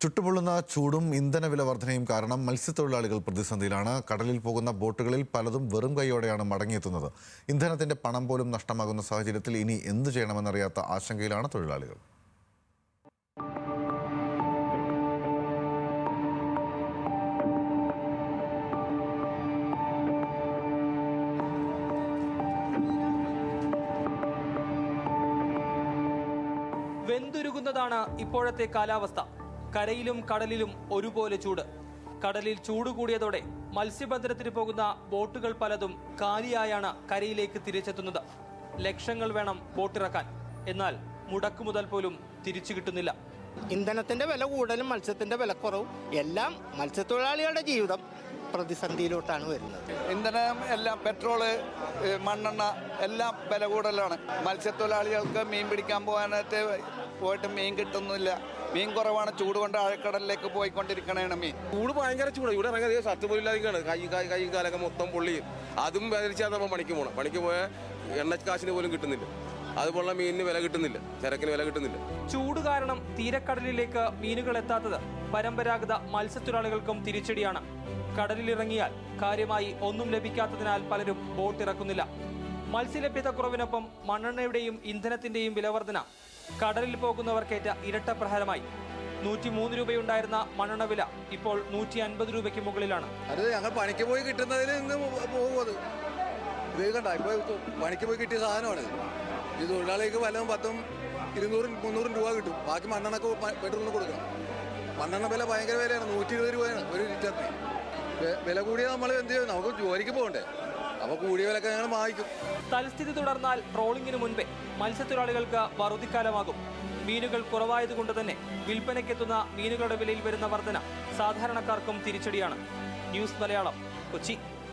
ചുട്ടുപൊള്ളുന്ന ചൂടും ഇന്ധനവില വർധനയും കാരണം മത്സ്യത്തൊഴിലാളികൾ പ്രതിസന്ധിയിലാണ്. കടലിൽ പോകുന്ന ബോട്ടുകളിൽ പലതും വെറും കൈയോടെയാണ് മടങ്ങിയെത്തുന്നത്. ഇന്ധനത്തിന്റെ പണം പോലും നഷ്ടമാകുന്ന സാഹചര്യത്തിൽ ഇനി എന്തു ചെയ്യണമെന്നറിയാത്ത ആശങ്കയിലാണ് തൊഴിലാളികൾ. വെന്തുരുകുന്നതാണ് ഇപ്പോഴത്തെ കാലാവസ്ഥ. കരയിലും കടലിലും ഒരുപോലെ ചൂട്. കടലിൽ ചൂട് കൂടിയതോടെ മത്സ്യബന്ധനത്തിന് പോകുന്ന ബോട്ടുകൾ പലതും കാലിയായാണ് കരയിലേക്ക് തിരിച്ചെത്തുന്നത്. ലക്ഷങ്ങൾ വേണം ബോട്ടിറക്കാൻ, എന്നാൽ മുടക്കുമുതൽ പോലും തിരിച്ചു കിട്ടുന്നില്ല. ഇന്ധനത്തിന്റെ വില കൂടുതലും മത്സ്യത്തിന്റെ വിലക്കുറവും എല്ലാം മത്സ്യത്തൊഴിലാളികളുടെ ജീവിതം പ്രതിസന്ധിയിലോട്ടാണ് വരുന്നത്. ഇന്ധനം എല്ലാം, പെട്രോള്, മണ്ണെണ്ണ എല്ലാം വില കൂടുതലാണ്. മത്സ്യത്തൊഴിലാളികൾക്ക് മീൻ പിടിക്കാൻ പോയിട്ട് മീൻ കിട്ടുന്നില്ല. മീൻ കുറവാണ്. ചൂട് കൊണ്ട് ആഴക്കടലിലേക്ക് പോയിക്കൊണ്ടിരിക്കണേണ് മീൻ. ചൂട് ഭയങ്കര ചൂട്. ഇവിടെ ഇറങ്ങിയ ഷർട്ട് പോലും ഇല്ലാതെയാണ്. കൈ കാലൊക്കെ മൊത്തം പൊള്ളിയും. അതും വേദനിച്ചാൽ നമ്മൾ പണിക്ക് പോകണം. പണിക്ക് പോയാൽ എണ്ണ കാശിന് പോലും കിട്ടുന്നില്ല. അതുപോലുള്ള മീനിന് വില കിട്ടുന്നില്ല, ചരക്കിന് വില കിട്ടുന്നില്ല. ചൂട് കാരണം തീരക്കടലിലേക്ക് മീനുകൾ എത്താത്തത് പരമ്പരാഗത മത്സ്യത്തൊഴിലാളികൾക്കും തിരിച്ചടിയാണ്. കടലിലിറങ്ങിയാൽ കാര്യമായി ഒന്നും ലഭിക്കാത്തതിനാൽ പലരും ബോട്ട് ഇറക്കുന്നില്ല. മത്സ്യലഭ്യത കുറവിനൊപ്പം മണ്ണെണ്ണയുടെയും ഇന്ധനത്തിന്റെയും വിലവർധന കടലിൽ പോകുന്നവർക്കേറ്റ ഇരട്ട പ്രഹരമായി. 103 രൂപയുണ്ടായിരുന്ന മണ്ണെണ്ണ വില ഇപ്പോൾ 150 രൂപയ്ക്ക് മുകളിലാണ്. അത് ഞങ്ങൾ പണിക്ക് പോയി കിട്ടുന്നതിൽ നിന്ന് പോകുന്നത് കണ്ട. ഇപ്പോൾ പണിക്ക് പോയി കിട്ടിയ സാധനമാണ് ഈ തൊഴിലാളിക്ക് വല്ലതും 10, 200, 300 രൂപ കിട്ടും. ബാക്കി മണ്ണെണ്ണക്ക് പെട്രോളിന് കൊടുക്കണം. മണ്ണെണ്ണ വില ഭയങ്കര വിലയാണ്. 120 രൂപയാണ് ഒരു ലിറ്ററിന്. വില കൂടിയാൽ നമ്മൾ എന്ത് ചെയ്യും? നമുക്ക് ജോലിക്ക് പോകണ്ടേ? അപ്പോൾ കൂടിയ വിലക്ക് ഞങ്ങൾ വാങ്ങിക്കും. തൽസ്ഥിതി തുടർന്നാൽ ട്രോളിംഗിന് മുൻപേ മത്സ്യത്തൊഴിലാളികൾക്ക് വറുതിക്കാലമാകും. മീനുകൾ കുറവായതുകൊണ്ട് തന്നെ വിൽപ്പനയ്ക്കെത്തുന്ന മീനുകളുടെ വിലയിൽ വരുന്ന വർധന സാധാരണക്കാർക്കും തിരിച്ചടിയാണ്. ന്യൂസ് മലയാളം, കൊച്ചി.